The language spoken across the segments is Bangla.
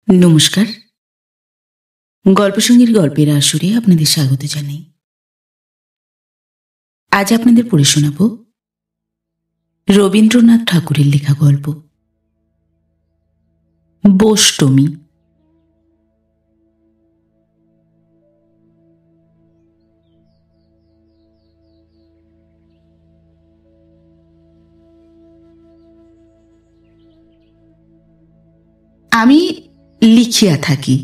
নমস্কার। গল্পসঙ্গীর গল্পের আসরে আপনাদের স্বাগত জানাই। আজ আপনাদের পড়ে শোনাব রবীন্দ্রনাথ ঠাকুরের লেখা গল্প বোষ্টমী। আমি লিখিয়া থাকি,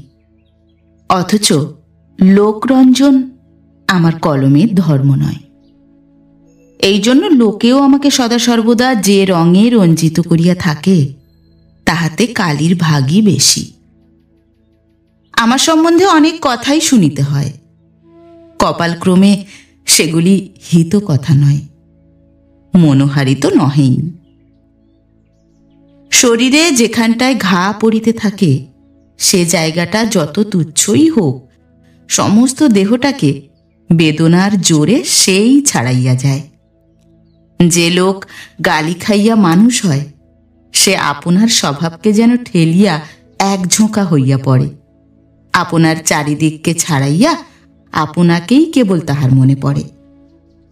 অথচ লোকরঞ্জন আমার কলমের ধর্ম নয়। এই জন্য লোকেও আমাকে সদা সর্বদা যে রঙে রঞ্জিত করিয়া থাকে, তাহাতে কালির ভাগই বেশি। আমার সম্বন্ধে অনেক কথাই শুনিতে হয়, কপালক্রমে সেগুলি হিত কথা নয়, মনোহারী তো নহেই। শরীরে যেখানটায় ঘা পড়িতে থাকে, সে জায়গাটা যত তুচ্ছই হোক, সমস্ত দেহটাকে বেদনার জোরে সেই ছাড়াইয়া যায়। যে লোক গালি খাইয়া মানুষ হয়, সে আপনার স্বভাবকে যেন ঠেলিয়া একঝোঁকা হইয়া পড়ে, আপনার চারিদিককে ছাড়াইয়া আপনাকেই কেবল তাহার মনে পড়ে।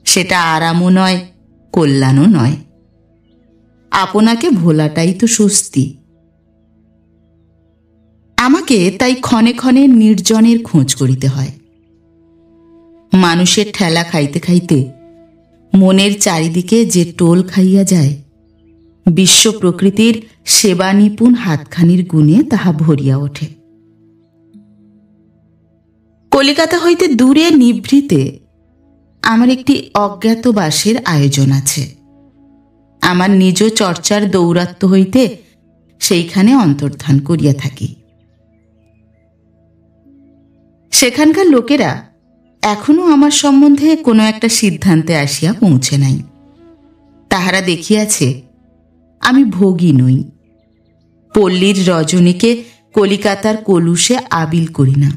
সেটা আরামও নয়, কল্যাণও নয়। আপনাকে ভোলাটাই তো স্বস্তি। আমাকে তাই ক্ষণে ক্ষণে নির্জনের খোঁজ করিতে হয়। মানুষের ঠেলা খাইতে খাইতে মনের চারিদিকে যে টোল খাইয়া যায়, বিশ্ব প্রকৃতির সেবা নিপুণ হাতখানির গুণে তাহা ভরিয়া ওঠে। কলিকাতা হইতে দূরে নিভৃতে আমার একটি অজ্ঞাতবাসের আয়োজন আছে। আমার নিজ চর্চার দৌরাত্ম্য হইতে সেইখানে অন্তর্ধান করিয়া থাকি। সেখানকার লোকেরা এখনো আমার সম্বন্ধে কোনো একটা সিদ্ধান্তে আসিয়া পৌঁছে নাই। তাহারা দেখিয়াছে আমি ভোগী নই, পল্লীর রজনীকে কলিকাতার কলুষে আবিল করি না,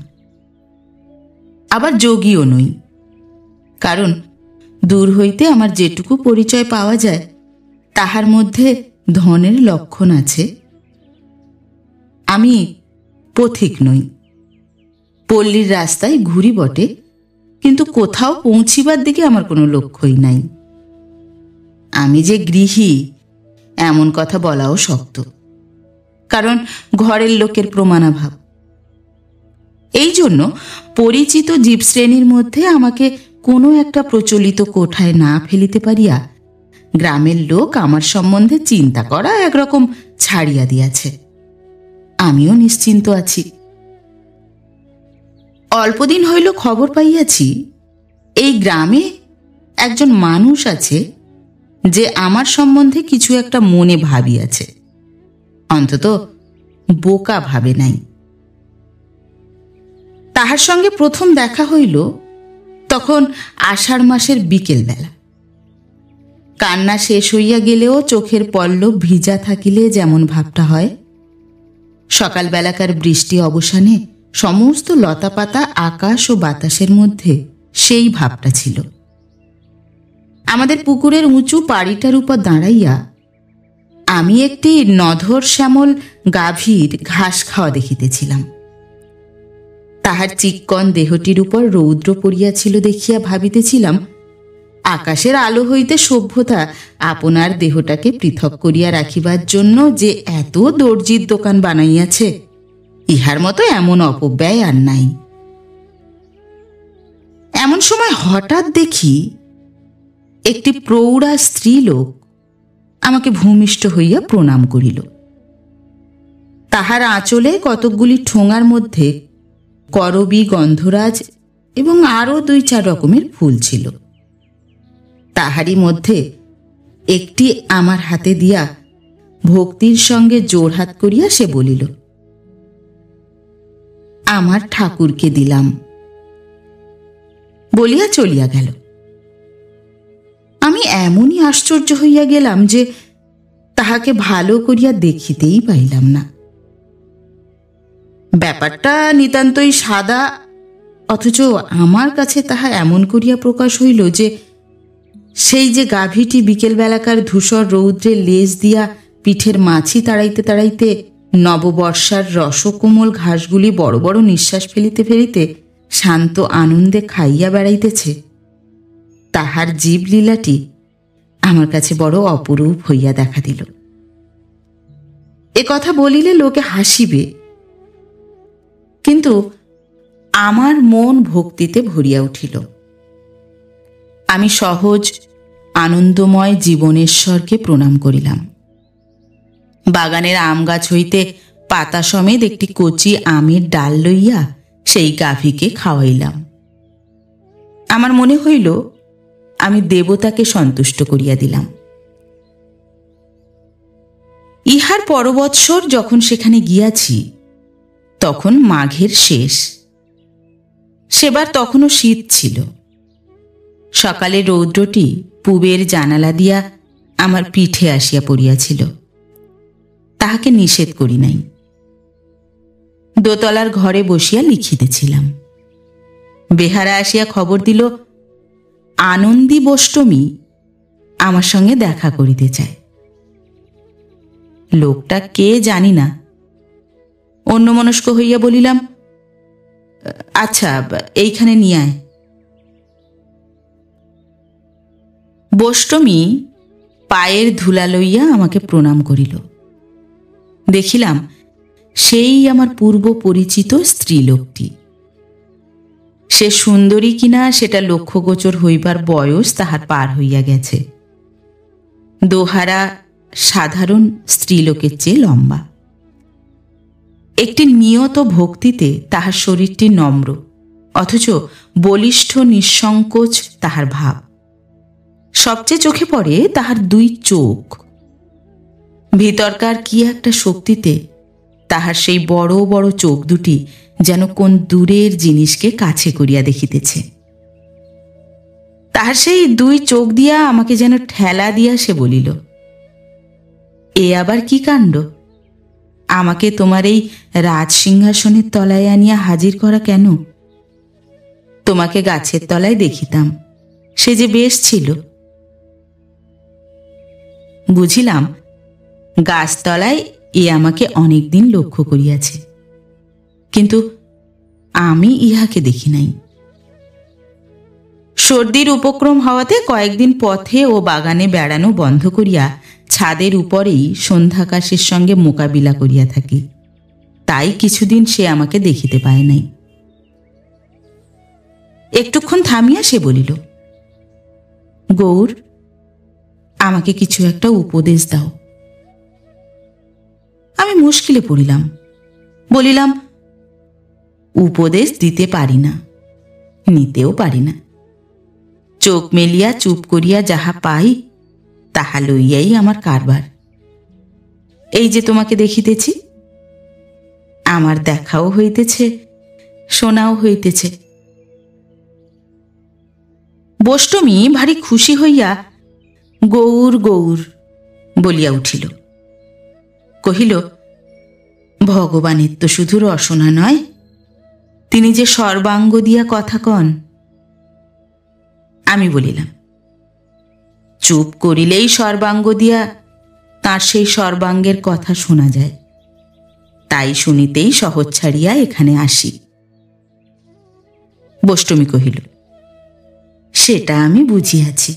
আবার যোগীও নই। কারণ দূর হইতে আমার যেটুকু পরিচয় পাওয়া যায়, তাহার মধ্যে ধনের লক্ষণ আছে। আমি পথিক নই, পল্লীর রাস্তায় ঘুরি বটে, কিন্তু কোথাও পৌঁছিবার দিকে আমার কোনো লক্ষ্যই নাই। আমি যে গৃহী এমন কথা বলাও শক্ত, কারণ ঘরের লোকের প্রমাণাভাব। এই জন্য পরিচিত জীবশ্রেণীর মধ্যে আমাকে কোনো একটা প্রচলিত কোঠায় না ফেলিতে পারিয়া গ্রামের লোক আমার সম্বন্ধে চিন্তা করা একরকম ছাড়িয়া দিয়াছে। আমিও নিশ্চিন্ত আছি। অল্পদিন হইল খবর পাইয়াছি, এই গ্রামে একজন মানুষ আছে যে আমার সম্বন্ধে কিছু একটা মনে ভাবিয়াছে, অন্তত বোকা ভাবে নাই। তাহার সঙ্গে প্রথম দেখা হইল তখন আষাঢ় মাসের বিকেলবেলা। কান্না শেষ হইয়া গেলেও চোখের পল্লব ভিজা থাকিলে যেমন ভাবটা হয়, সকালবেলাকার বৃষ্টি অবসানে সমস্ত লতাপাতা আকাশ ও বাতাসের মধ্যে সেই ভাবটা ছিল। আমাদের পুকুরের উঁচু পাড়িটার উপর দাঁড়াইয়া আমি একটি নধর শ্যামল গাভীর ঘাস খাওয়া দেখিতেছিলাম। তাহার চিক্কন দেহটির উপর রৌদ্র পড়িয়াছিল দেখিয়া ভাবিতেছিলাম, আকাশের আলো হইতে সভ্যতা আপনার দেহটাকে পৃথক করিয়া রাখিবার জন্য যে এত দর্জির দোকান বানাইয়াছে, ইহার মতো এমন অপব্যয় আর নাই। এমন সময় হঠাৎ দেখি একটি প্রৌঢ়া স্ত্রীলোক আমাকে ভূমিষ্ঠ হইয়া প্রণাম করিল। তাহার আঁচলে কতকগুলি ঠোঙার মধ্যে করবী, গন্ধরাজ এবং আরও 2-4 রকমের ফুল ছিল। তাহারই মধ্যে একটি আমার হাতে দিয়া ভক্তির সঙ্গে জোড়হাত করিয়া সে বলিল, আমার ঠাকুরকে দিলাম, বলিয়া চলিয়া গেল। আমি এমনই আশ্চর্য হইয়া গেলাম যে তাহাকে ভালো করিয়া দেখিতেই পাইলাম না। ব্যাপারটা নিতান্তই সাদা, অথচ আমার কাছে তাহা এমন করিয়া প্রকাশ হইল যে সেই যে গাভীটি বিকেলবেলাকার ধূসর রৌদ্রে লেজ দিয়া পিঠের মাছি তাড়াইতে তাড়াইতে নববর্ষার রসকোমল ঘাসগুলি বড় বড় নিঃশ্বাস ফেলিতে ফেলিতে শান্ত আনন্দে খাইয়া বেড়াইতেছে, তাহার জীবলীলাটি আমার কাছে বড় অপরূপ হইয়া দেখা দিল। এ কথা বলিলে লোকে হাসিবে, কিন্তু আমার মন ভক্তিতে ভরিয়া উঠিল। আমি সহজ আনন্দময় জীবনেশ্বরকে প্রণাম করিলাম। বাগানের আম গাছ হইতে পাতা সমেত একটি কচি আমের ডাল লইয়া সেই গাভীকে খাওয়াইলাম। আমার মনে হইল আমি দেবতাকে সন্তুষ্ট করিয়া দিলাম। ইহার পরবৎসর যখন সেখানে গিয়াছি, তখন মাঘের শেষ। সেবার তখনও শীত ছিল। সকালে রৌদ্রটি পূবের জানালা দিয়া আমার পিঠে আসিয়া পড়িয়াছিল, তাহাকে নিষেধ করি নাই। দোতলার ঘরে বসিয়া লিখিতেছিলাম। বেহারা আসিয়া খবর দিল, আনন্দী বোষ্টমী আমার সঙ্গে দেখা করিতে চায়। লোকটা কে জানি না। অন্যমনস্ক হইয়া বলিলাম, আচ্ছা, এইখানে নিয়ে আয়। বোষ্টমী পায়ের ধুলা লইয়া আমাকে প্রণাম করিল। দেখিলাম সেই আমার পূর্ব পরিচিত স্ত্রীলোকটি। সে সুন্দরী কিনা সেটা লক্ষ্যগোচর হইবার বয়স তাহার পার হইয়া গেছে। দোহারা সাধারণ স্ত্রীলোকের চেয়ে লম্বা। একটি নিয়ত ভক্তিতে তাহার শরীরটি নম্র, অথচ বলিষ্ঠ নিঃসংকোচ তাহার ভাব। সবচেয়ে চোখে পড়ে তাহার দুই চোখ। ভিতরকার কি একটা শক্তিতে তাহার সেই বড় বড় চোখ দুটি যেন কোন দূরের জিনিসকে কাছে করিয়া দেখিতেছে। তাহার সেই দুই চোখ দিয়া আমাকে যেন ঠেলা দিয়া সে বলিল, এ আবার কি কাণ্ড? আমাকে তোমার এই রাজসিংহাসনের তলায় আনিয়া হাজির করা কেন? তোমাকে গাছের তলায় দেখিতাম, সে যে বেশ ছিল। বুঝিলাম গাছতলায় এ আমাকে অনেকদিন লক্ষ্য করিয়াছে, কিন্তু আমি ইহাকে দেখি নাই। সর্দির উপক্রম হওয়াতে কয়েকদিন পথে ও বাগানে বেড়ানো বন্ধ করিয়া ছাদের উপরেই সন্ধ্যাকাশের সঙ্গে মোকাবিলা করিয়া থাকি। তাই কিছুদিন সে আমাকে দেখিতে পায় নাই। একটুক্ষণ থামিয়া সে বলিল, গৌর, আমাকে কিছু একটা উপদেশ দাও। আমি মুশকিলে পড়িলাম। বলিলাম, উপদেশ দিতে পারি না, নিতেও পারি না। চোখ মেলিয়া চুপ করিয়া যাহা পাই তাহা লইয়াই আমার কারবার। এই যে তোমাকে দেখিতেছি, আমার দেখাও হইতেছে, শোনাও হইতেছে। বোষ্টমী ভারী খুশি হইয়া গৌর গৌর বলিয়া উঠিল। কহিল, ভগবানের তো শুধু রসনা নয়, তিনি যে সর্বাঙ্গ দিয়া কথা কন। আমি বলিলাম, চুপ করিলেই সর্বাঙ্গ দিয়া তাঁর সেই সর্বাঙ্গের কথা শোনা যায়, তাই শুনিতেই শহর ছাড়িয়া এখানে আসি। বোষ্টমী কহিল, সেটা আমি বুঝিয়াছি,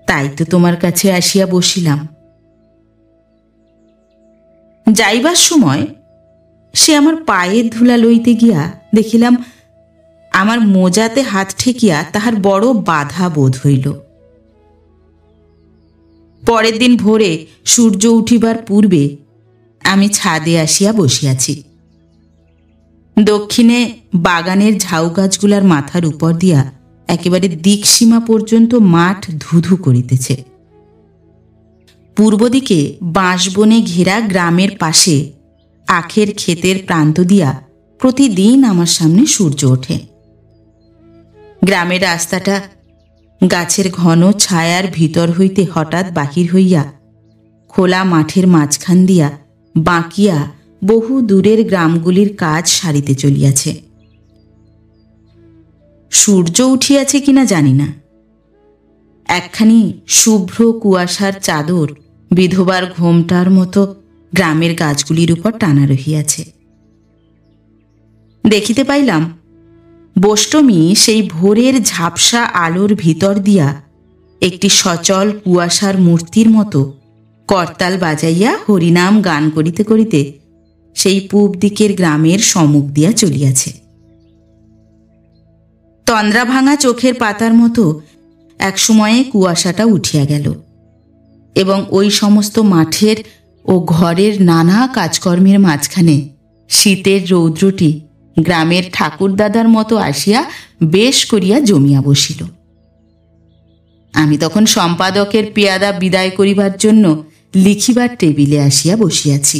তাই তো তোমার কাছে আসিয়া বসিলাম। যাইবার সময় সে আমার পায়ের ধুলা লইতে গিয়া দেখিলাম আমার মোজাতে হাত ঠেকিয়া তাহার বড় বাধা বোধ হইল। পরের দিন ভোরে সূর্য উঠিবার পূর্বে আমি ছাদে আসিয়া বসিয়াছি। দক্ষিণে বাগানের ঝাউ গাছগুলার মাথার উপর দিয়া একেবারে দিকসীমা পর্যন্ত মাঠ ধুধু করিতেছে। পূর্ব দিকে বাঁশবনে ঘেরা গ্রামের পাশে আখের ক্ষেতের প্রান্ত দিয়া প্রতিদিন আমার সামনে সূর্য ওঠে। গ্রামের রাস্তাটা গাছের ঘন ছায়ার ভিতর হইতে হঠাৎ বাহির হইয়া খোলা মাঠের মাঝখান দিয়া বাঁকিয়া বহু দূরের গ্রামগুলির কাজ সারিতে চলিয়াছে। সূর্য উঠিয়াছে কিনা জানি না, একখানি শুভ্র কুয়াশার চাদর বিধবার ঘোমটার মতো গ্রামের গাছগুলির উপর টানা রহিয়াছে। দেখিতে পাইলাম বোষ্টমী সেই ভোরের ঝাপসা আলোর ভিতর দিয়া একটি সচল কুয়াশার মূর্তির মতো করতাল বাজাইয়া হরিনাম গান করিতে করিতে সেই পূব দিকের গ্রামের সম্মুখ দিয়া চলিয়াছে। তন্দ্রা ভাঙা চোখের পাতার মতো একসময়ে কুয়াশাটা উঠিয়া গেল এবং ওই সমস্ত মাঠের ও ঘরের নানা কাজকর্মের মাঝখানে শীতের রৌদ্রটি গ্রামের ঠাকুরদাদার মতো আসিয়া বেশ করিয়া জমিয়া বসিল। আমি তখন সম্পাদকের পেয়াদা বিদায় করিবার জন্য লিখিবার টেবিলে আসিয়া বসিয়াছি।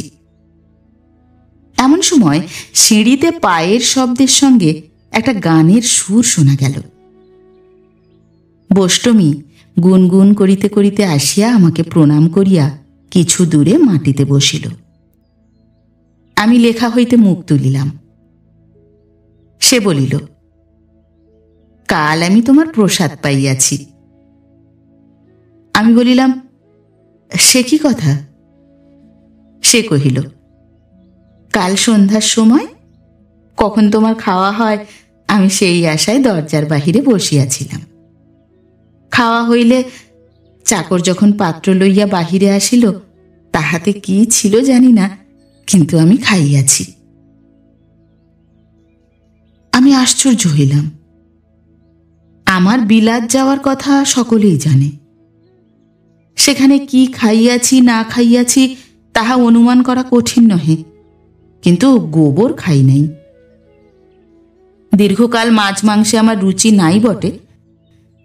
এমন সময় সিঁড়িতে পায়ের শব্দের সঙ্গে একটা গানের সুর শোনা গেল। বোষ্টমী গুনগুন করিতে করিতে আসিয়া আমাকে প্রণাম করিয়া কিছু দূরে মাটিতে বসিল। আমি লেখা হইতে মুখ তুলিলাম। সে বলিল, কাল আমি তোমার প্রসাদ পাইয়াছি। আমি বলিলাম, সে কি কথা? সে কহিল, কাল সন্ধ্যার সময় কখন তোমার খাওয়া হয় আমি সেই আশায় দরজার বাহিরে বসিয়াছিলাম। খাওয়া হইলে চাকর যখন পাত্র লইয়া বাহিরে আসিল, তাহাতে কি ছিল জানি না, কিন্তু আমি খাইয়াছি। আমি আশ্চর্য হইলাম। আমার বিলাত যাওয়ার কথা সকলেই জানে। সেখানে কি খাইয়াছি না খাইয়াছি তাহা অনুমান করা কঠিন নহে, কিন্তু গোবর খাই নাই। দীর্ঘকাল মাছ মাংসে আমার রুচি নাই বটে,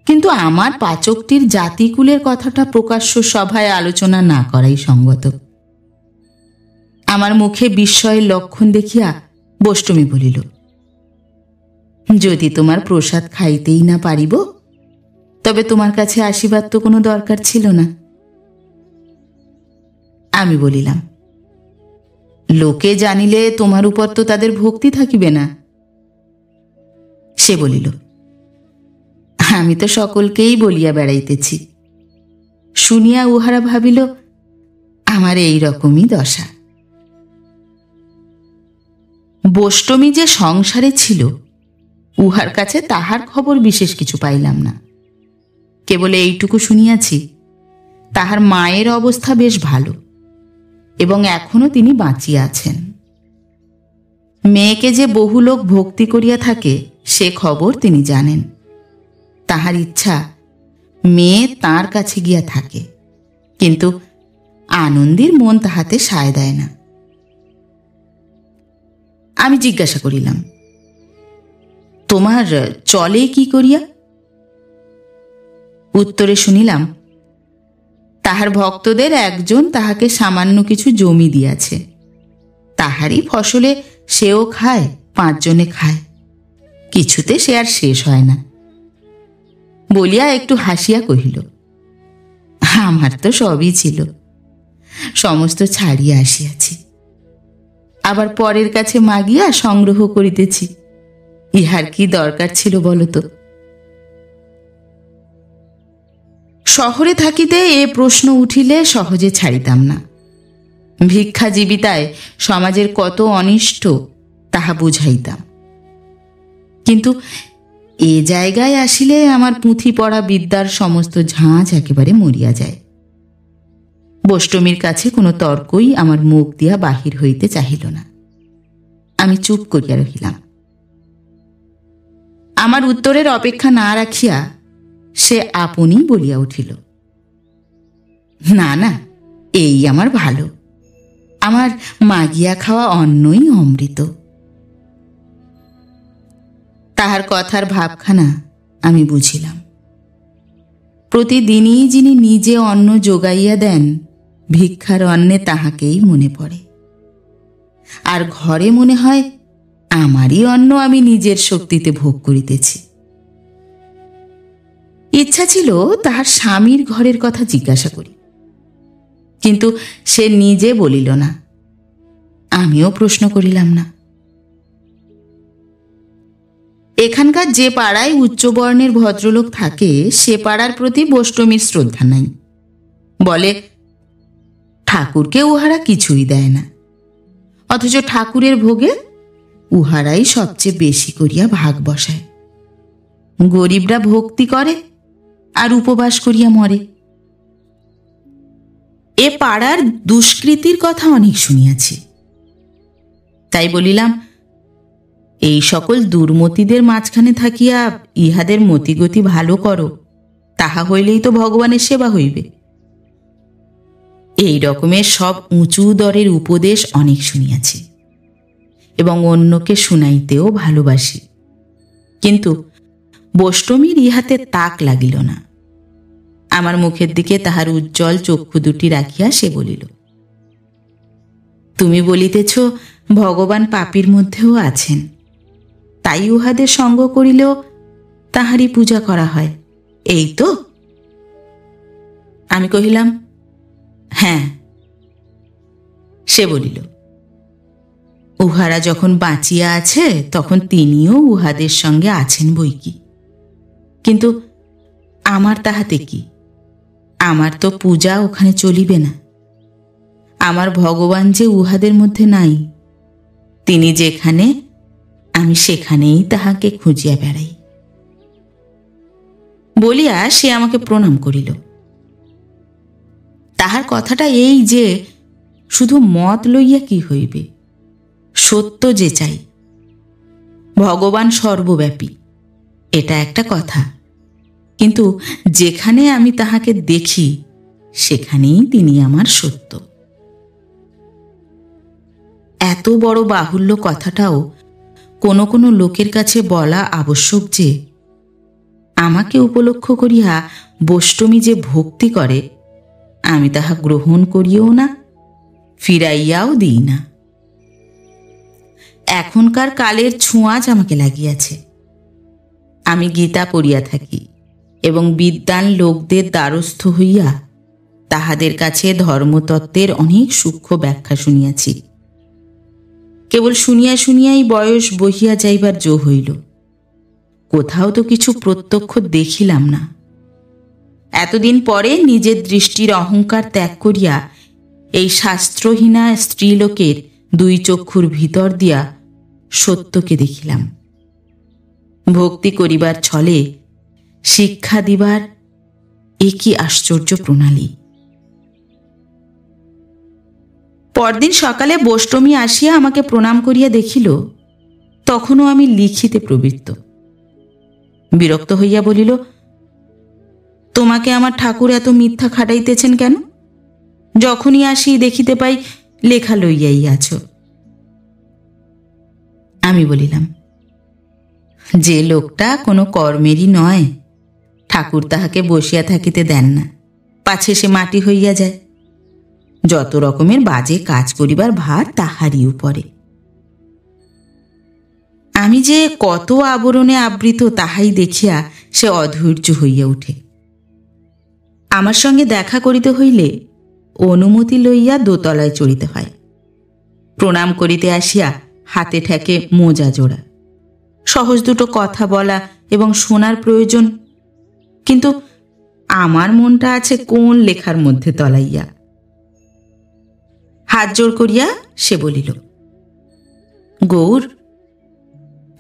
কিন্তু আমার পাচকটির জাতিকুলের কথাটা প্রকাশ্য সভায় আলোচনা না করাই সঙ্গত। আমার মুখে বিস্ময়ের লক্ষণ দেখিয়া বোষ্টমী বলিল, যদি তোমার প্রসাদ খাইতেই না পারিব, তবে তোমার কাছে আসিবার তো কোনো দরকার ছিল না। আমি বলিলাম, লোকে জানিলে তোমার উপর তো তাদের ভক্তি থাকিবে না। সে বলিল, আমি তো সকলকেই বলিয়া বেড়াইতেছি। শুনিয়া উহারা ভাবিল আমার এই রকমই দশা। বোষ্টমী যে সংসারে ছিল, উহার কাছে তাহার খবর বিশেষ কিছু পাইলাম না। কেবল এইটুকু শুনিয়াছি, তাহার মায়ের অবস্থা বেশ ভালো এবং এখনো তিনি বাঁচিয়া আছেন। মেয়েকে যে বহু লোক ভক্তি করিয়া থাকে সে খবর তিনি জানেন। তাহার ইচ্ছা মেয়ে তাঁর কাছে গিয়া থাকে, কিন্তু আনন্দীর মন তাহাতে সায় দেয় না। আমি জিজ্ঞাসা করিলাম, তোমার চলে কি করিয়া? উত্তরে শুনিলাম, তাহার ভক্তদের একজন তাহাকে সামান্য কিছু জমি দিয়াছে, তাহারই ফসলে সেও খায়, 5 জনে খায়, কিছুতে সে আর শেষ হয় না। বলিয়া একটু হাসিয়া কহিল, আমার তো সবই ছিল, সমস্ত ছাড়িয়া আসিয়াছি, আবার পরের কাছে মাগিয়া সংগ্রহ করিতেছি। ইহার কি দরকার ছিল বলতো? শহরে থাকিতে এ প্রশ্ন উঠিলে সহজে ছাড়িতাম না। ভিক্ষা জীবিতায় সমাজের কত অনিষ্ট তাহা বুঝাইতাম, কিন্তু এ জায়গায় আসিলে আমার পুঁথি পড়া বিদ্যার সমস্ত ঝাঁঝ একেবারে মরিয়া যায়। বোষ্টমীর কাছে কোনো তর্কই আমার মুখ দিয়া বাহির হইতে চাহিল না। আমি চুপ করিয়া রহিলাম। আমার উত্তরের অপেক্ষা না রাখিয়া সে আপনি বলিয়া উঠিল, না না, এই আমার ভালো, আমার মাগিয়া খাওয়া অন্নই অমৃত। তাহার কথার ভাবখানা আমি বুঝিলাম। প্রতিদিনই যিনি নিজে অন্ন যোগাইয়া দেন, ভিক্ষার অন্নে তাহাকেই মনে পড়ে, আর ঘরে মনে হয় আমারই অন্ন আমি নিজের শক্তিতে ভোগ করিতেছি। ইচ্ছা ছিল তাহার স্বামীর ঘরের কথা জিজ্ঞাসা করি, কিন্তু সে নিজে বলিল না, আমিও প্রশ্ন করিলাম না। এখানকার যে পাড়ায় উচ্চবর্ণের ভদ্রলোক থাকে সে পাড়ার প্রতি বোষ্টমীর শ্রদ্ধা নাই। বলে, ঠাকুরকে উহারা কিছুই দেয় না, অথচ ঠাকুরের ভোগে উহারাই সবচেয়ে বেশি করিয়া ভাগ বসায়। গরিবরা ভক্তি করে আর উপবাস করিয়া মরে। এ পাড়ার দুষ্কৃতির কথা অনেক শুনিয়াছি, তাই বলিলাম, এই সকল দুর্মতিদের মাঝখানে থাকিয়া ইহাদের মতিগতি ভালো করো, তাহা হইলেই তো ভগবানের সেবা হইবে। এই রকমের সব উঁচু দরের উপদেশ অনেক শুনিয়াছি এবং অন্যকে শুনাইতেও ভালোবাসি, কিন্তু বৈষ্ণবীর ইহাতে তাক লাগিল না। আমার মুখের দিকে তাহার উজ্জ্বল চক্ষু দুটি রাখিয়া সে বলিল, তুমি বলিতেছ ভগবান পাপীর মধ্যেও আছেন, তাই উহাদের সঙ্গ করিলেও তাহারই পূজা করা হয়, এই তো? আমি কহিলাম, হ্যাঁ। সে বলিল, উহারা যখন বাঁচিয়া আছে তখন তিনিও উহাদের সঙ্গে আছেন বইকি, কিন্তু আমার তাহাতে কি? আমার তো পূজা ওখানে চলিবে না। আমার ভগবান যে উহাদের মধ্যে নাই, তিনি যেখানে আমি সেখানেই তাহাকে খুঁজিয়া বেড়াই। বলিয়া সে আমাকে প্রণাম করিল। তাহার কথাটা এই যে, শুধু মত লইয়া কি হইবে, সত্য যে চাই। ভগবান সর্বব্যাপী, এটা একটা কথা, কিন্তু যেখানে আমি তাহাকে দেখি সেখানেই তিনি আমার সত্য। এত বড় বাহুল্য কথাটাও কোনো কোনো লোকের কাছে বলা আবশ্যক যে, আমাকে উপলক্ষ করিয়া বৈষ্ণবী যে ভক্তি করে, আমি তাহা গ্রহণ করিও না, ফিরাইয়াও দিই না। এখনকার কালের ছোঁয়াচ আমাকে লাগিয়াছে। আমি গীতা পড়িয়া থাকি এবং বিদ্বান লোকদের দ্বারস্থ হইয়া তাহাদের কাছে ধর্মতত্ত্বের অনেক সূক্ষ্ম ব্যাখ্যা শুনিয়াছি। কেবল শুনিয়া শুনিয়াই বয়স বহিয়া যাইবার জো হইল, কোথাও তো কিছু প্রত্যক্ষ দেখিলাম না। এতদিন পরে নিজের দৃষ্টির অহংকার ত্যাগ করিয়া এই শাস্ত্রহীনা স্ত্রীলোকের দুই চক্ষুর ভিতর দিয়া সত্যকে দেখিলাম। ভক্তি করিবার ছলে শিক্ষা দিবার এ কি আশ্চর্য প্রণালী! পরদিন সকালে বৈষ্ণবী আসিয়া আমাকে প্রণাম করিয়া দেখিল, তখনও আমি লিখিতে প্রবৃত্ত। বিরক্ত হইয়া বলিল, তোমাকে আমার ঠাকুর এত মিথ্যা খাটাইতেছেন কেন? যখনই আসি দেখিতে পাই লেখা লইয়াই আছো। আমি বলিলাম, যে লোকটা কোনো কর্মেরই নয়, ঠাকুর তাহাকে বসিয়া থাকিতে দেন না, পাছে সে মাটি হইয়া যায়। যত রকমের বাজে কাজ করিবার ভার তাহারই উপরে। আমি যে কত আবরণে আবৃত তাহাই দেখিয়া সে অধৈর্য হইয়া উঠে। আমার সঙ্গে দেখা করিতে হইলে অনুমতি লইয়া দোতলায় চড়িতে হয়। প্রণাম করিতে আসিয়া হাতে ঠেকে মোজা জোড়া, সহজ দুটো কথা বলা এবং শোনার প্রয়োজন, কিন্তু আমার মনটা আছে কোন লেখার মধ্যে তলাইয়া। হাত জোর করিয়া সে বলিল, গৌর,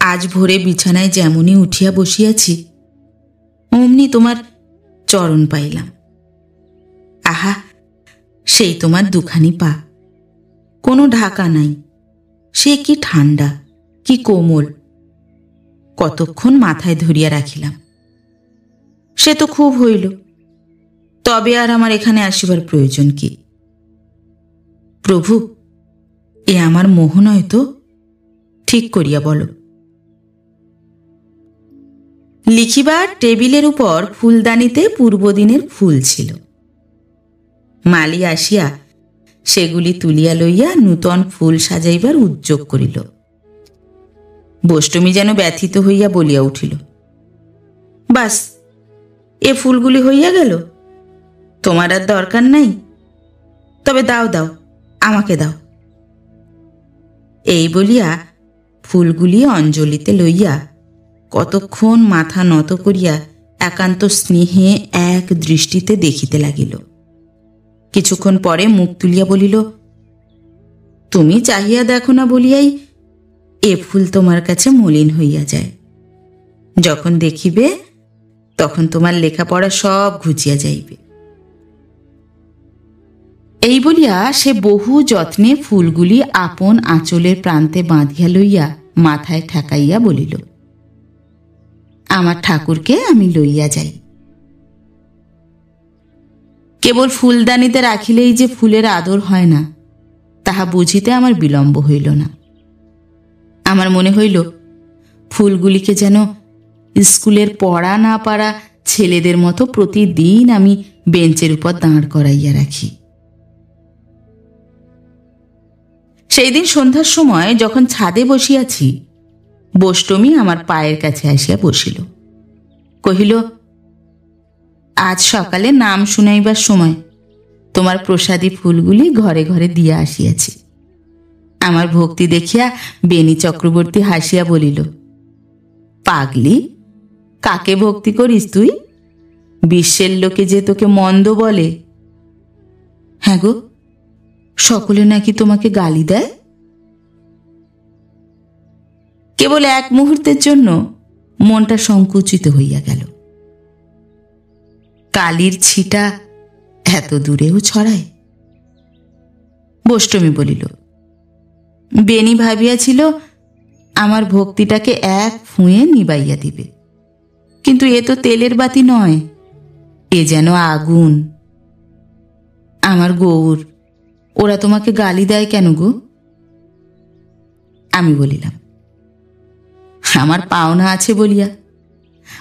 আজ ভোরে বিছানায় যেমনই উঠিয়া বসিয়াছি অমনি তোমার চরণ পাইলাম। আহা, সেই তোমার দুখানি পা, কোনো ঢাকা নাই, সে কি ঠান্ডা, কি কোমল! কতক্ষণ মাথায় ধরিয়া রাখিলাম। সে তো খুব হইল, তবে আর আমার এখানে আসিবার প্রয়োজন কি? প্রভু, এ আমার মোহ নয় তো? ঠিক করিয়া বলো। লিখিবার টেবিলের উপর ফুলদানিতে পূর্বদিনের ফুল ছিল। মালি আসিয়া সেগুলি তুলিয়া লইয়া নূতন ফুল সাজাইবার উদ্যোগ করিল। বৈষ্ণবী যেন ব্যথিত হইয়া বলিয়া উঠিল, বাস, এ ফুলগুলি হইয়া গেল? তোমার আর দরকার নাই? তবে দাও দাও, আমাকে দাও। এই বলিয়া ফুলগুলি অঞ্জলিতে লইয়া কতক্ষণ মাথা নত করিয়া একান্ত স্নেহে এক দৃষ্টিতে দেখিতে লাগিল। কিছুক্ষণ পরে মুখ তুলিয়া বলিল, তুমি চাহিয়া দেখো না বলিয়াই এ ফুল তোমার কাছে মলিন হইয়া যায়। যখন দেখিবে তখন তোমার লেখাপড়া সব ঘুচিয়া যাইবে। এই বলিয়া সে বহু যত্নে ফুলগুলি আপন আঁচলের প্রান্তে বাঁধিয়া লইয়া মাথায় ঠেকাইয়া বলিল, আমার ঠাকুরকে আমি লইয়া যাই। কেবল ফুলদানিতে রাখিলেই যে ফুলের আদর হয় না, তাহা বুঝিতে আমার বিলম্ব হইল না। আমার মনে হইল ফুলগুলিকে যেন স্কুলের পড়া না পারা ছেলেদের মতো প্রতিদিন আমি বেঞ্চের উপর দাঁড় করাইয়া রাখি। সেই দিন সন্ধ্যার সময় যখন ছাদে বসিয়াছি, বষ্টমী আমার পায়ের কাছে আসিয়া বসিল। কহিল, আজ সকালে নাম শুনাইবার সময় তোমার প্রসাদী ফুলগুলি ঘরে ঘরে দিয়া আসিয়াছি। আমার ভক্তি দেখিয়া বেণী চক্রবর্তী হাসিয়া বলিল, পাগলি, কাকে ভক্তি করিস তুই? বিশ্বের লোকে যে তোকে মন্দ বলে। হ্যাঁ গো, সকলে নাকি তোমাকে গালি দেয়। কেবল এক মুহূর্তের জন্য মনটা সংকুচিত হইয়া গেল। কালির ছিটা এত দূরেও ছড়ায়। বষ্টমী বলিল, বেণী ভাবিয়াছিল আমার ভক্তিটাকে এক ফুঁয়ে নিবাইয়া দিবে, কিন্তু এ তো তেলের বাতি নয়, এ যেন আগুন। আমার গৌর, ওরা তোমাকে গালি দেয় কেন গো? আমি বলিলাম, আমার পাওনা আছে বলিয়া।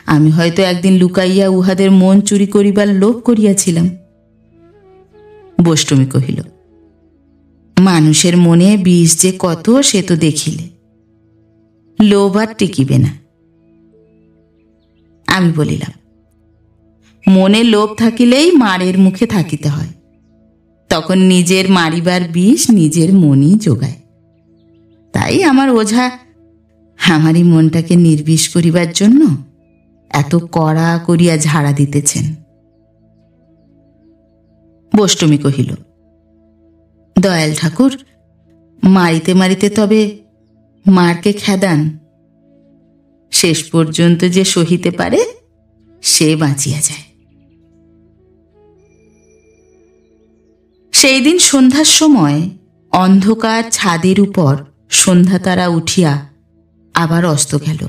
আমি হয়তো একদিন লুকাইয়া উহাদের মন চুরি করিবার লোভ করিয়াছিলাম। বষ্টমী কহিল, মানুষের মনে বিষ যে কত সে তো দেখিলে, লোভ আর টিকিবে না। আমি বলিলাম, মনে লোভ থাকিলেই মারের মুখে থাকিতে হয়, তখন নিজের মারিবার বিষ নিজের মনই যোগায়। তাই আমার ওঝা আমারই মনটাকে নির্বিষ করিবার জন্য এত কড়া করিয়া ঝাড়া দিতেছেন। বষ্টমী কহিল, দয়াল ঠাকুর, মারিতে মারিতে তবে মারকে খেদান। শেষ পর্যন্ত যে সহিতে পারে সে বাঁচিয়া যায়। সেই দিন সন্ধ্যার সময় অন্ধকার ছাদের উপর সন্ধ্যা তারা উঠিয়া আবার অস্ত গেল।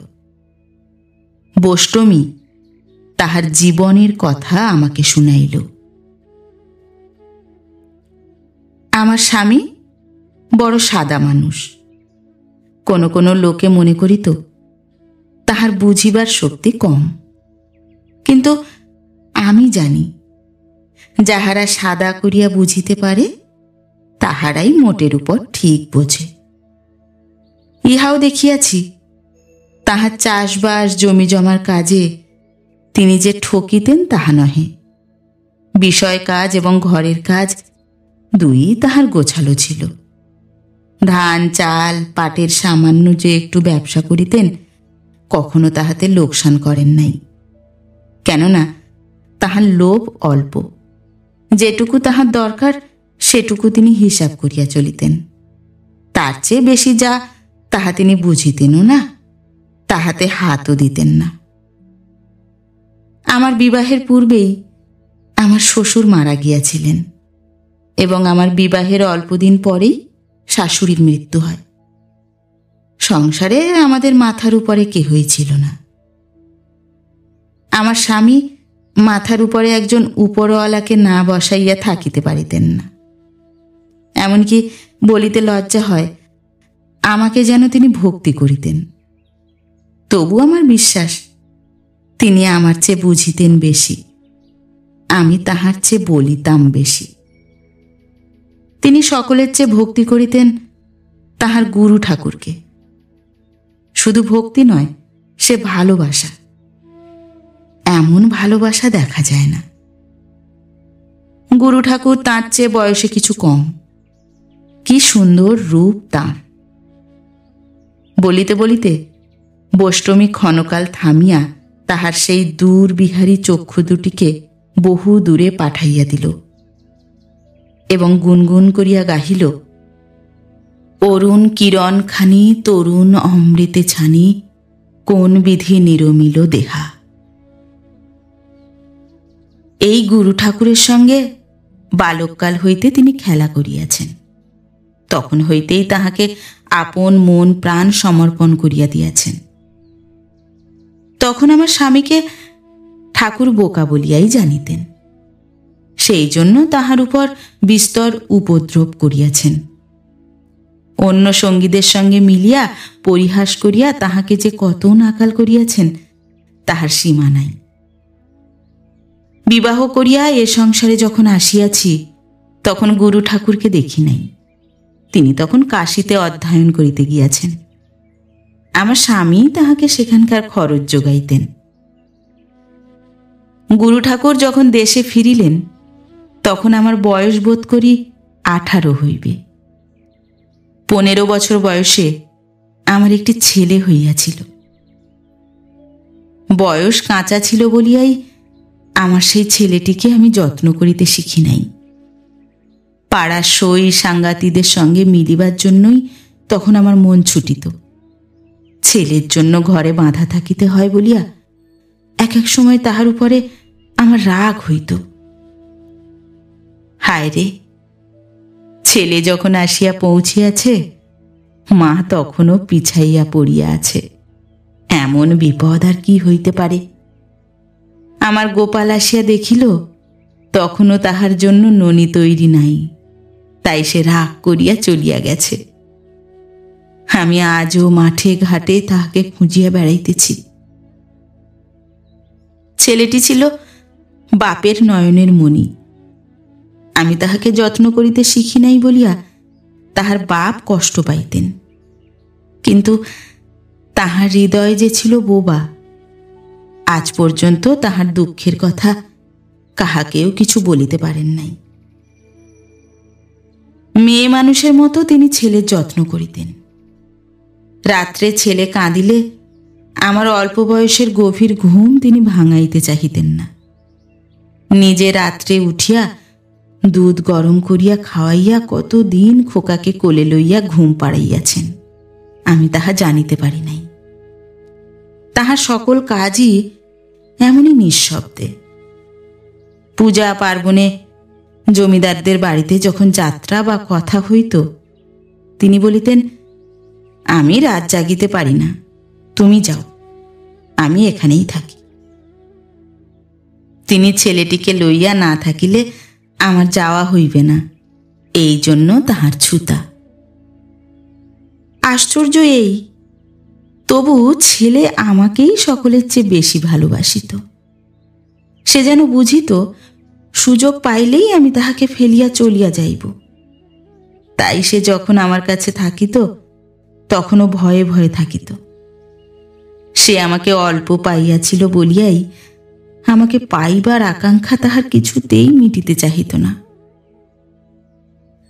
বষ্টমী তাহার জীবনের কথা আমাকে শুনাইল। আমার স্বামী বড় সাদা মানুষ। কোনো কোনো লোকে মনে করিত তাহার বুঝিবার শক্তি কম, কিন্তু আমি জানি যাহারা সাদা করিয়া বুঝিতে পারে তাহারাই মোটের উপর ঠিক বোঝে। ইহাও দেখিয়াছি, তাহার চাষবাস জমি জমার কাজে তিনি যে ঠকিতেন তাহা নহে। বিষয় কাজ এবং ঘরের কাজ দুই তাহার গোছালো ছিল। ধান চাল পাটের সামান্য যে একটু ব্যবসা করিতেন, কখনো তাহাতে লোকসান করেন নাই। কেননা তাহার লোভ অল্প, যেটুকু তাহার দরকার সেটুকু তিনি হিসাব করিয়া চলিতেন। তার চেয়ে বেশি যা তাহা তিনি বুঝিতেনও না, তাহাতে হাতও দিতেন না। আমার বিবাহের পূর্বেই আমার শ্বশুর মারা গিয়াছিলেন এবং আমার বিবাহের অল্পদিন পরেই শাশুড়ির মৃত্যু হয়। সংসারে আমাদের মাথার উপরে কেহই ছিল না। আমার স্বামী মাথার উপরে একজন উপরওয়ালাকে না বসাইয়া থাকিতে পারিতেন না। এমনকি বলিতে লজ্জা হয় আমাকে যেন তিনি ভক্তি করিতেন। তবু আমার বিশ্বাস তিনি আমার চেয়ে বুঝিতেন বেশি, আমি তাহার চেয়ে বলিতাম বেশি। তিনি সকলের চেয়ে ভক্তি করিতেন তাহার গুরু ঠাকুরকে। শুধু ভক্তি নয়, সে ভালোবাসা। এমন ভালোবাসা দেখা যায় না। গুরু ঠাকুর তাঁর চেয়ে বয়সে কিছু কম, কি সুন্দর রূপ তাঁর। বলিতে বলিতে বষ্টমী ক্ষণকাল থামিয়া তাহার সেই দূর বিহারী চক্ষু দুটিকে বহু দূরে পাঠাইয়া দিল। এবং গুনগুন করিয়া গাহিল, অরুণ কিরণ খানি তরুণ অমৃতে ছানি, কোন বিধি নিরমিল দেহা। এই গুরু ঠাকুরের সঙ্গে বালককাল হইতে তিনি খেলা করিয়াছেন। তখন হইতেই তাহাকে আপন মন প্রাণ সমর্পণ করিয়া দিয়াছেন। তখন আমার স্বামীকে ঠাকুর বোকা বলিয়াই জানিতেন। সেই জন্য তাহার উপর বিস্তর উপদ্রব করিয়াছেন। অন্য সঙ্গীদের সঙ্গে মিলিয়া পরিহাস করিয়া তাহাকে যে কত নাকাল করিয়াছেন তাহার সীমা নাই। বিবাহ করিয়া এ সংসারে যখন আসিয়াছি তখন গুরু ঠাকুরকে দেখি নাই। তিনি তখন কাশীতে অধ্যয়ন করিতে গিয়াছেন। আমার স্বামী তাহাকে সেখানকার খরচ যোগাইতেন। গুরু ঠাকুর যখন দেশে ফিরিলেন তখন আমার বয়স বোধ করি 18 হইবে। 15 বছর বয়সে আমার একটি ছেলে হইয়াছিল। বয়স কাঁচা ছিল বলিয়াই আমার সেই ছেলেটিকে আমি যত্ন করিতে শিখি নাই। পাড়ার সই সাঙ্গাতিদের সঙ্গে মিলিবার জন্যই তখন আমার মন ছুটিত। ছেলের জন্য ঘরে বাঁধা থাকিতে হয় বলিয়া এক এক সময় তাহার উপরে আমার রাগ হইত। হায় রে, ছেলে যখন আসিয়া পৌঁছিয়াছে মা তখনও পিছাইয়া পড়িয়া আছে। এমন বিপদ আর কি হইতে পারে। আমার গোপাল আসিয়া দেখিল তখনও তাহার জন্য ননি তৈরি নাই, তাই সে রাগ করিয়া চলিয়া গেছে। আমি আজও মাঠে ঘাটে তাহাকে খুঁজিয়া বেড়াইতেছি। ছেলেটি ছিল বাপের নয়নের মণি। আমি তাহাকে যত্ন করিতে শিখি নাই বলিয়া তাহার বাপ কষ্ট পাইতেন, কিন্তু তাহার হৃদয় যে ছিল বোবা। আজ পর্যন্ত তাহার দুঃখের কথা কাহাকেও কিছু বলিতে পারেন নাই। মেয়ে মানুষের মতো তিনি ছেলের যত্ন করিতেন। রাত্রে ছেলে কাঁদিলে আমার অল্প বয়সের গভীর ঘুম তিনি ভাঙাইতে চাহিতেন না। নিজে রাত্রে উঠিয়া দুধ গরম করিয়া খাওয়াইয়া কতদিন খোকাকে কোলে লইয়া ঘুম পাড়াইয়াছেন আমি তাহা জানিতে পারি নাই। তাহার সকল কাজই এমনই নিঃশব্দে। পূজা পার্বণে জমিদারদের বাড়িতে যখন যাত্রা বা কথা হইত তিনি বলিতেন, আমি রাত জাগিতে পারি না, তুমি যাও, আমি এখানেই থাকি। তিনি ছেলেটিকে লইয়া না থাকিলে আমার যাওয়া হইবে না, এই জন্য তাহার ছুতা। আশ্চর্য এই, তবু ছেলে আমাকেই সকলের চেয়ে বেশি ভালোবাসিত। সে যেন বুঝিত সুযোগ পাইলেই আমি তাহাকে ফেলিয়া চলিয়া যাইব। তাই সে যখন আমার কাছে থাকিত তখনও ভয়ে ভয়ে থাকিত। সে আমাকে অল্প পাইয়াছিল বলিয়াই আমাকে পাইবার আকাঙ্ক্ষা তাহার কিছুতেই মিটিতে চাহিত না।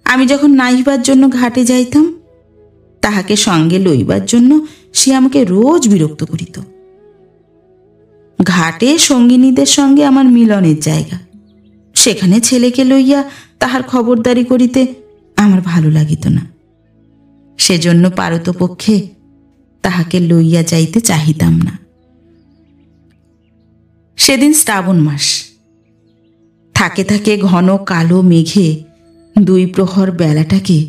আমি যখন নাইবার জন্য ঘাটে যাইতাম তাহাকে সঙ্গে লইবার জন্য সে আমাকে রোজ বিরক্ত করিত। ঘাটে সঙ্গিনীদের সঙ্গে আমার মিলনের জায়গা, সেখানে ছেলেকে লইয়া তাহার খবরদারি করিতে আমার ভালো লাগিত না। সেজন্য পারতপক্ষে তাহাকে লইয়া যাইতে চাহিতাম না। সেদিন শ্রাবণ মাস। থাকে থাকে ঘন কালো মেঘে 2 প্রহর বেলাটাকে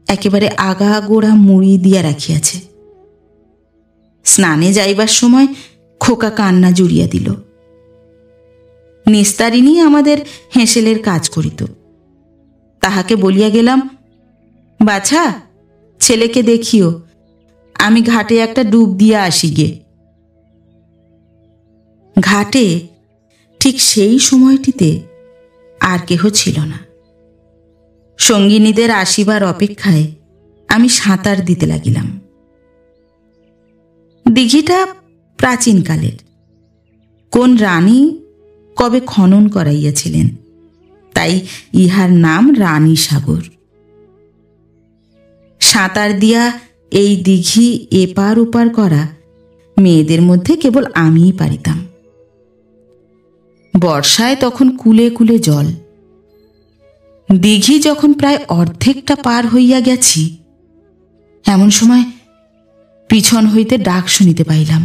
একেবারে আগাগোড়া মুড়ি দিয়া রাখিয়াছে। স্নানে যাইবার সময় খোকা কান্না জুড়িয়া দিল। নিস্তারিণী আমাদের হেঁসেলের কাজ করিত। তাহাকে বলিয়া গেলাম, বাছা, ছেলেকে দেখিও, আমি ঘাটে একটা ডুব দিয়া আসি গে। ঘাটে ঠিক সেই সময়টিতে আর কেহ ছিল না। সঙ্গিনীদের আসিবার অপেক্ষায় আমি সাঁতার দিতে লাগিলাম। দিঘিটা প্রাচীনকালের, কোন রানী কবে খনন করাইয়াছিলেন, তাই ইহার নাম রানী সাগর। সাঁতার দিয়া এই দিঘি এপার ওপার করা মেয়েদের মধ্যে কেবল আমিই পারিতাম। বর্ষায় তখন কুলে কুলে জল। দিঘি যখন প্রায় অর্ধেকটা পার হইয়া গেছি, এমন সময় পিছন হইতে ডাক শুনিতে পাইলাম,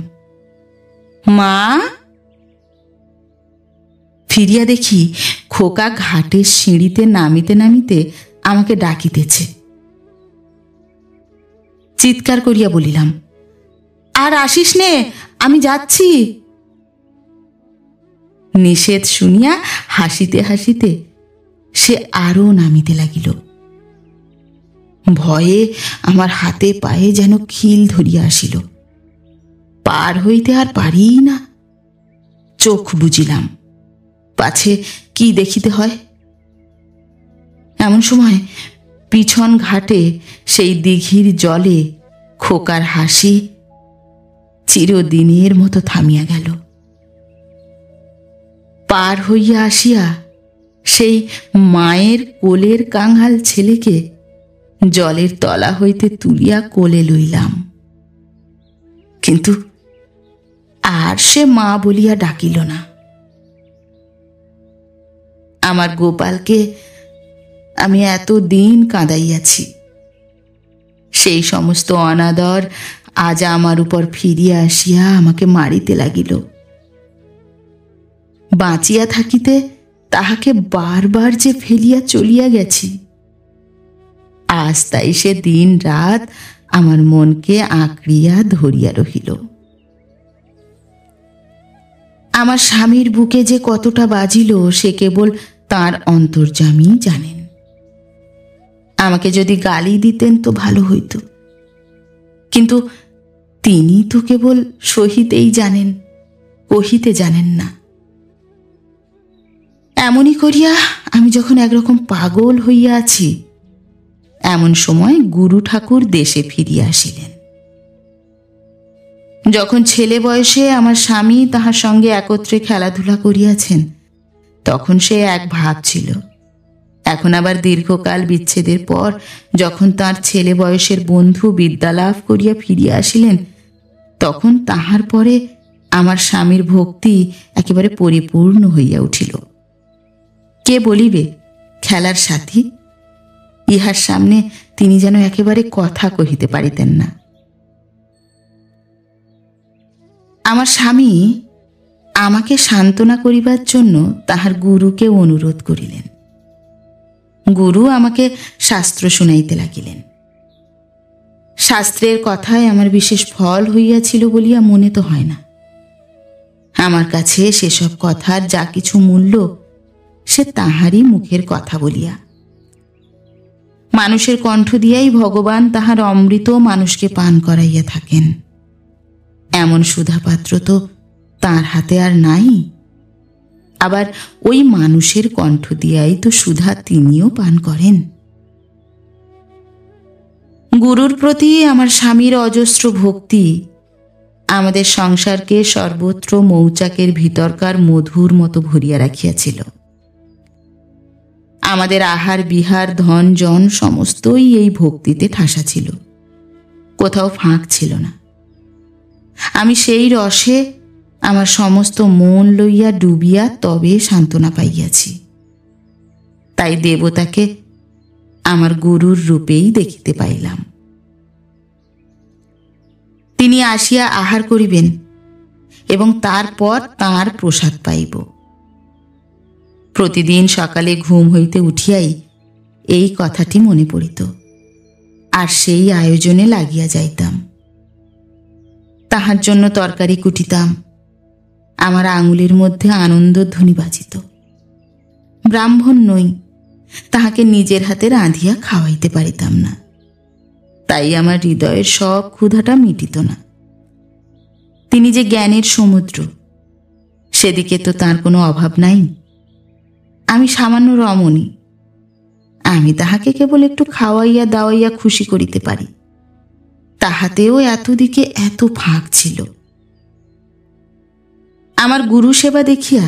মা। ফিরিয়া দেখি খোকা ঘাটের সিঁড়িতে নামিতে নামিতে আমাকে ডাকিতেছে। চিৎকার করিয়া বলিলাম, আর আসিস নে, আমি যাচ্ছি। নিষেধ শুনিয়া হাসিতে হাসিতে সে আরো নামিতে লাগিল। ভয়ে আমার হাতে পায়ে যেন খিল ধরিয়া আসিল। পার হইতে আর পারিই না। চোখ বুজিলাম, পাছে কি দেখিতে হয়। এমন সময় পিছন ঘাটে সেই দিঘির জলে খোকার হাসি চিরদিনের মতো থামিয়া গেল। পার হইয়া আসিয়া সেই মায়ের কোলের কাঙাল ছেলেকে জলের তলা হইতে তুলিয়া কোলে লইলাম, কিন্তু আর সে মা বলিয়া ডাকিল না। আমার গোপালকে আমি এতদিন কাঁদাইয়াছি, সেই সমস্ত অনাদর আজ আমার উপর ফিরিয়া আসিয়া আমাকে মারিতে লাগিল। বাঁচিয়া থাকিতে তাহাকে বারবার যে ফেলিয়া চলিয়া গেছি, আজ তাই সে দিন রাত আমার মনকে আঁকড়িয়া ধরিয়া রহিল। আমার স্বামীর বুকে যে কতটা বাজিল সে কেবল তাঁর অন্তর্যামী জানেন। আমাকে যদি গালি দিতেন তো ভালো হইত, কিন্তু তিনি তো কেবল সহিতেই জানেন, কহিতে জানেন না। এমনই করিয়া আমি যখন একরকম পাগল হইয়া আছি, এমন সময় গুরু ঠাকুর দেশে ফিরিয়া আসিলেন। যখন ছেলে বয়সে আমার স্বামী তাহার সঙ্গে একত্রে খেলাধুলা করিয়াছেন, তখন সে এক ভাব ছিল। এখন আবার দীর্ঘকাল বিচ্ছেদের পর যখন তার ছেলে বয়সের বন্ধু বিদ্যালাভ করিয়া ফিরিয়া আসিলেন, তখন তাহার পরে আমার স্বামীর ভক্তি একেবারে পরিপূর্ণ হইয়া উঠিল। কে বলিবে খেলার সাথী, ইহার সামনে তিনি যেন একেবারে কথা কহিতে পারিতেন না। আমার স্বামী আমাকে সান্ত্বনা করিবার জন্য তাহার গুরুকে অনুরোধ করিলেন। গুরু আমাকে শাস্ত্র শুনাইতে লাগিলেন। শাস্ত্রের কথায় আমার বিশেষ ফল হইয়াছিল বলিয়া মনে তো হয় না। আমার কাছে সেসব কথার যা কিছু মূল্য, সে তাহারই মুখের কথা বলিয়া। মানুষের কণ্ঠ দিয়াই ভগবান তাহার অমৃত মানুষকে পান করাইয়া থাকেন। এমন সুধাপাত্র তো তাঁর হাতে আর নাই। আবার ওই মানুষের কণ্ঠ দিয়াই তো সুধা তিনিও পান করেন। গুরুর প্রতি আমার স্বামীর অজস্র ভক্তি আমাদের সংসারকে সর্বত্র মৌচাকের ভিতরকার মধুর মতো ভরিয়া রাখিয়াছিল। আমাদের আহার বিহার ধন জন সমস্তই এই ভক্তিতে ঠাসা ছিল, কোথাও ফাঁক ছিল না। আমি সেই রসে আমার সমস্ত মন লইয়া ডুবিয়া তবে সান্ত্বনা পাইয়াছি। তাই দেবতাকে আমার গুরুর রূপেই দেখিতে পাইলাম। তিনি আসিয়া আহার করিবেন এবং তারপর তাঁর প্রসাদ পাইব। প্রতিদিন সকালে ঘুম হইতে উঠিয়াই এই কথাটি মনে পড়িত, আর সেই আয়োজনে লাগিয়া যাইতাম। তাহার জন্য তরকারি কুটিতাম। আমার আঙুলের মধ্যে আনন্দধ্বনি বাজিত। ব্রাহ্মণ নই, তাহাকে নিজের হাতে রাঁধিয়া খাওয়াইতে পারিতাম না, তাই আমার হৃদয়ের সব ক্ষুধাটা মিটিত না। তিনি যে জ্ঞানের সমুদ্র, সেদিকে তো তার কোনো অভাব নাই। আমি সামান্য রমণী, আমি তাহাকে কেবল একটু খাওয়াইয়া দাওয়াইয়া খুশি করিতে পারি, তাহাতেও এতদিকে এত ফাঁক ছিল। আমার গুরু সেবা দেখিয়া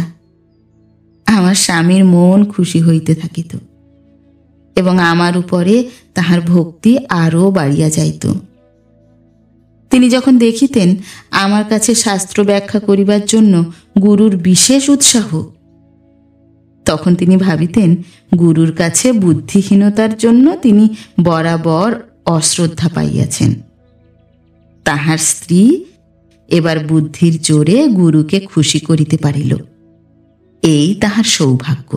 আমার স্বামীর মন খুশি হইতে থাকিত এবং আমার উপরে তাহার ভক্তি আরও বাড়িয়া যাইত। তিনি যখন দেখিতেন আমার কাছে শাস্ত্র ব্যাখ্যা করিবার জন্য গুরুর বিশেষ উৎসাহ, তখন তিনি ভাবিতেন গুরুর কাছে বুদ্ধিহীনতার জন্য তিনি বরাবর অশ্রদ্ধা পাইয়াছেন। তাহার স্ত্রী এবার বুদ্ধির জোরে গুরুকে খুশি করিতে পারিল, এই তাহার সৌভাগ্য।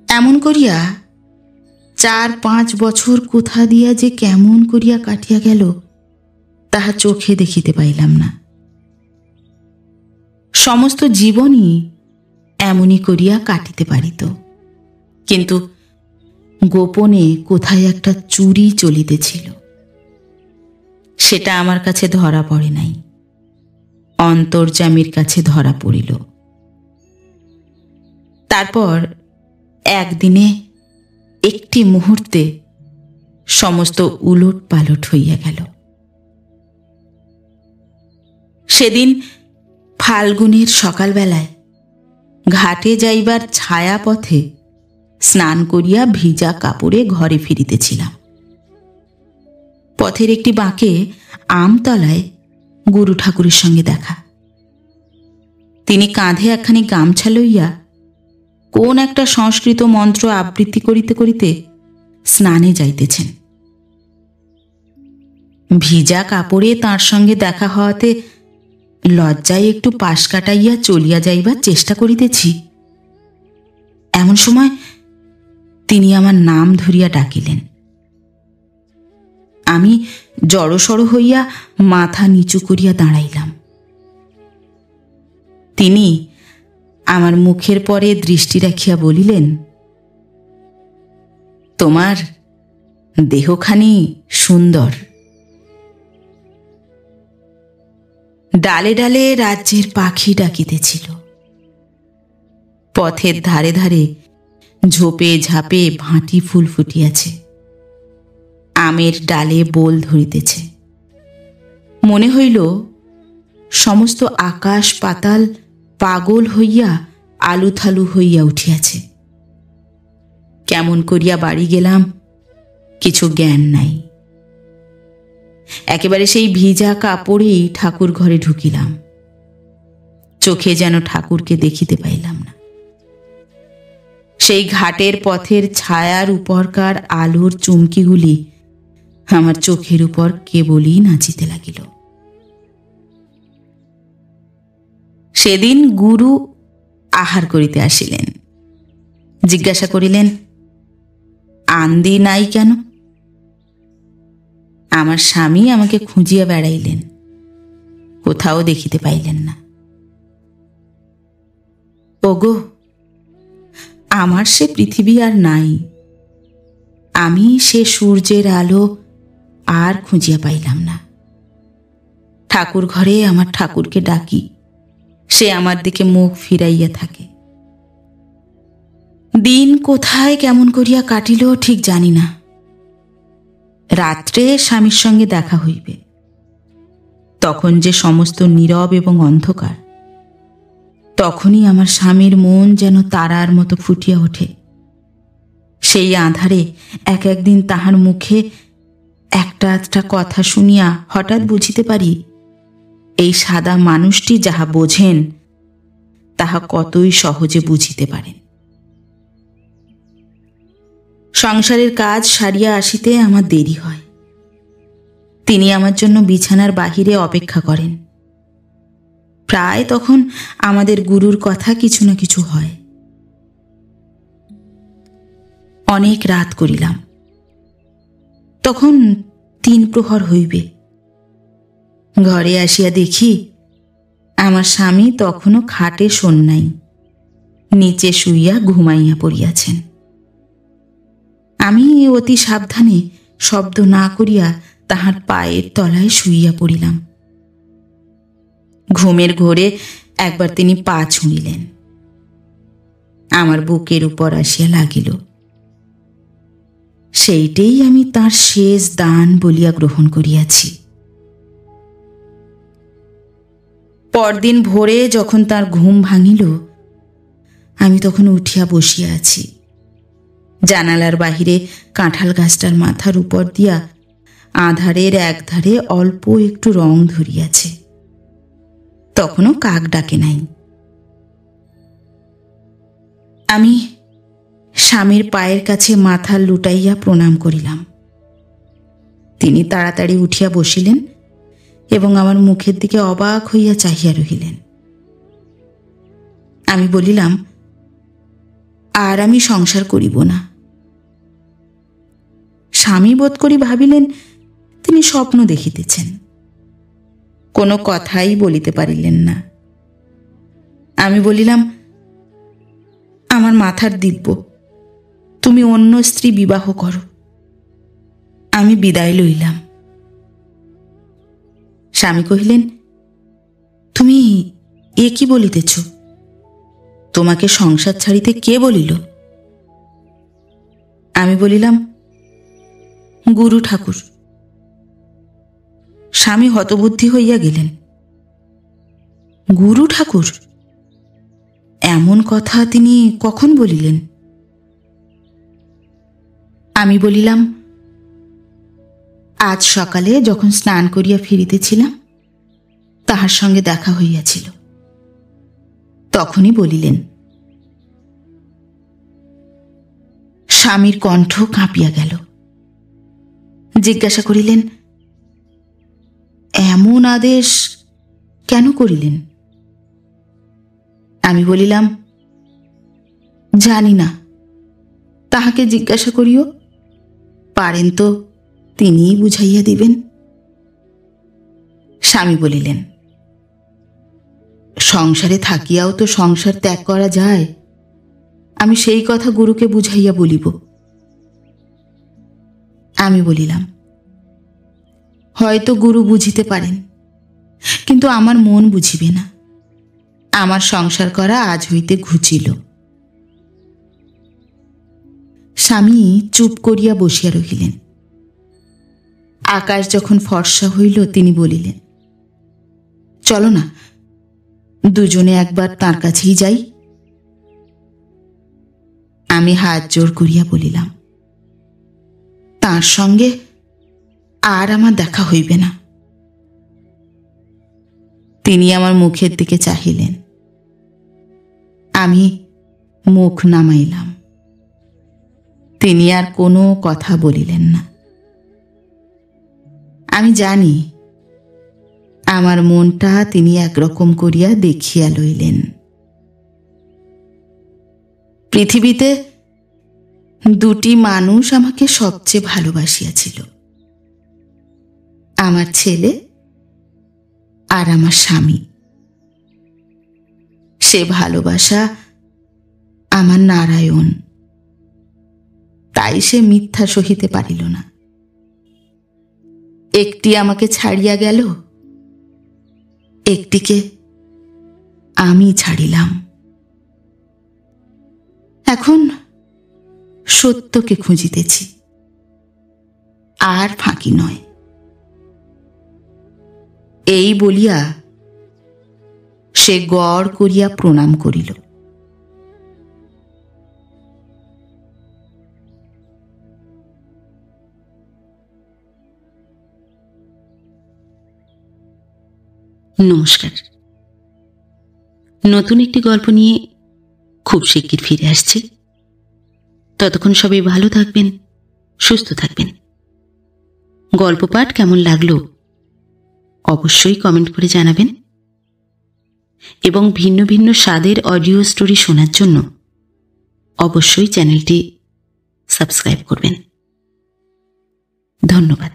এমন করিয়া 4-5 বছর কোথা দিয়া যে কেমন করিয়া কাটিয়া গেল তাহা চোখে দেখিতে পাইলাম না। সমস্ত জীবনই এমনই করিয়া কাটিতে পারিত, কিন্তু গোপনে কোথায় একটা চুরি চলিতেছিল, সেটা আমার কাছে ধরা পড়ে নাই, অন্তর্যামীর কাছে ধরা পড়িল। তারপর একদিনে একটি মুহূর্তে সমস্ত উলট পালট হইয়া গেল। সেদিন ফাল্গুনের সকালবেলায় ঘাটে যাইবার ছায়াপথে স্নান করিয়া ভিজা কাপড়ে ঘরে ফিরিতেছিলাম। পথের একটি বাঁকে আমতলায় গুরু ঠাকুরের সঙ্গে দেখা। তিনি কাঁধে একখানি গামছা লইয়া কোন একটা সংস্কৃত মন্ত্র আবৃত্তি করিতে করিতে স্নানে যাইতেছেন। ভিজা কাপড়ে তাঁর সঙ্গে দেখা হওয়াতে লজ্জায় একটু পাশ কাটাইয়া চলিয়া যাইবার চেষ্টা করিতেছি, এমন সময় তিনি আমার নাম ধরিয়া ডাকিলেন। আমি জড়সড় হইয়া মাথা নিচু করিয়া দাঁড়াইলাম। তিনি আমার মুখের পরে দৃষ্টি রাখিয়া বলিলেন, তোমার দেহখানি সুন্দর। ডালে ডালে রাজ্যের পাখি ডাকিতেছিল। পথের ধারে ধারে ঝোপে ঝাপে ভাঁটি ফুল ফুটিয়াছে, আমের ডালে বোল ধরিতেছে। মনে হইল সমস্ত আকাশ পাতাল পাগল হইয়া আলুথালু হইয়া উঠিয়াছে। কেমন করিয়া বাড়ি গেলাম কিছু জ্ঞান নাই। একেবারে সেই ভিজা কাপড়েই ঠাকুর ঘরে ঢুকিলাম। চোখে যেন ঠাকুরকে দেখিতে পাইলাম না। সেই ঘাটের পথের ছায়ার উপরকার আলোর চুমকিগুলি আমার চোখের উপর কেবলই নাচিতে লাগিল। সেদিন গুরু আহার করিতে আসিলেন। জিজ্ঞাসা করিলেন, আন্দি নাই কেন? আমার স্বামী আমাকে খুঁজিয়া বেড়াইলেন, কোথাও দেখিতে পাইলেন না। ওগো, আমার সে পৃথিবী আর নাই। আমি সে সূর্যের আলো আর খুঁজিয়া পাইলাম না। ঠাকুর ঘরে আমার ঠাকুরকে ডাকি, সে আমার দিকে মুখ ফিরাইয়া থাকে। দিন কোথায় কেমন করিয়া কাটিল ঠিক জানি না। রাত্রে স্বামীর সঙ্গে দেখা হইবে, তখন যে সমস্ত নীরব এবং অন্ধকার, তখনই আমার স্বামীর মন যেন তারার মতো ফুটিয়া ওঠে। সেই আঁধারে এক একদিন তাহার মুখে একটা আধটা কথা শুনিয়া হঠাৎ বুঝিতে পারি, এই সাদা মানুষটি যাহা বোঝেন তাহা কতই সহজে বুঝিতে পারেন। সংসারের কাজ সারিয়া আসিতে আমার দেরি হয়। তিনি আমার জন্য বিছানার বাহিরে অপেক্ষা করেন। প্রায় তখন আমাদের গুরুর কথা কিছু না কিছু হয়। অনেক রাত করিলাম। তখন 3 প্রহর হইবে। ঘরে আসিয়া দেখি আমার স্বামী তখনও খাটে শোন নাই, নিচে শুইয়া ঘুমাইয়া পড়িয়াছেন। আমি অতি সাবধানে শব্দ না করিয়া তাহার পায়ের তলায় শুইয়া পড়িলাম। ঘুমের ঘোরে একবার তিনি পা ছুঁড়িলেন, আমার বুকের উপর আসিয়া লাগিল। সেইটেই আমি তাঁর শেষ দান বলিয়া গ্রহণ করিয়াছি। পরদিন ভোরে যখন তার ঘুম ভাঙিল, আমি তখন উঠিয়া বসিয়া আছি। জানালার বাহিরে কাঁঠাল গাছটার মাথার উপর দিয়া আঁধারের একধারে অল্প একটু রং ধরিয়াছে। তখনও কাক ডাকে নাই। আমি স্বামীর পায়ের কাছে মাথা লুটাইয়া প্রণাম করিলাম। তিনি তাড়াতাড়ি উঠিয়া বসিলেন এবং আমার মুখের দিকে অবাক হইয়া চাহিয়া রহিলেন। আমি বলিলাম, আর আমি সংসার করিব না। স্বামী বোধ করি ভাবিলেন তিনি স্বপ্ন দেখিতেছেন, কোনো কথাই বলিতে পারিলেন না। আমি বলিলাম, আমার মাথার দিব্য, তুমি অন্য স্ত্রী বিবাহ করো। আমি বিদায় লইলাম। স্বামী কহিলেন, তুমি এ কি বলিতেছ? তোমাকে সংসার ছাড়িতে কে বলিল? আমি বলিলাম, গুরু ঠাকুর। স্বামী হতবুদ্ধি হইয়া গেলেন। গুরু ঠাকুর? এমন কথা তিনি কখন বলিলেন? আমি বলিলাম, আজ সকালে যখন স্নান করিয়া ফিরিতেছিলাম তাহার সঙ্গে দেখা হইয়াছিল, তখনই বলিলেন। স্বামীর কণ্ঠ কাঁপিয়া গেল। জিজ্ঞাসা করিলেন, এমন আদেশ কেন করিলেন? আমি বলিলাম, জানি না, তাহাকে জিজ্ঞাসা করিও, পারেন তো তিনিই বুঝাইয়া দিবেন। স্বামী বলিলেন, সংসারে থাকিয়াও তো সংসার ত্যাগ করা যায়, আমি সেই কথা গুরুকে বুঝাইয়া বলিব। আমি বলিলাম, হয়তো গুরু বুঝিতে পারেন, কিন্তু আমার মন বুঝিবে না। আমার সংসার করা আজ হইতে ঘুচিল। স্বামী চুপ করিয়া বসিয়া রহিলেন। আকাশ যখন ফর্সা হইল তিনি বলিলেন, চলো না, দুজনে একবার তাঁর কাছেই যাই। আমি হাত জোড় করিয়া বলিলাম, তাঁর সঙ্গে আর আমার দেখা হইবে না। তিনি আমার মুখের দিকে চাহিলেন। আমি মুখ নামাইলাম। তিনি আর কোনো কথা বলিলেন না। আমি জানি আমার মনটা তিনি একরকম করিয়া দেখিয়া লইলেন। পৃথিবীতে দুটি মানুষ আমাকে সবচেয়ে ভালোবাসিয়াছিল, আমার ছেলে আর আমার স্বামী। সে ভালোবাসা আমার নারায়ণ, তাই সে মিথ্যা সহিতে পারিল না। একটি আমাকে ছাড়িয়া গেল, একটিকে আমি ছাড়িলাম। এখন সত্যকে খুঁজিতেছি, আর ফাঁকি নয়। এই বলিয়া সে গড় করিয়া প্রণাম করিল। নমস্কার। নতুন একটি গল্প নিয়ে খুব শিগগির ফিরে আসছি। ততক্ষণ সবাই ভালো থাকবেন, সুস্থ থাকবেন। গল্প পাঠ কেমন লাগলো অবশ্যই কমেন্ট করে জানাবেন এবং ভিন্ন ভিন্ন স্বাদের অডিও স্টোরি শোনার জন্য অবশ্যই চ্যানেলটি সাবস্ক্রাইব করবেন। ধন্যবাদ।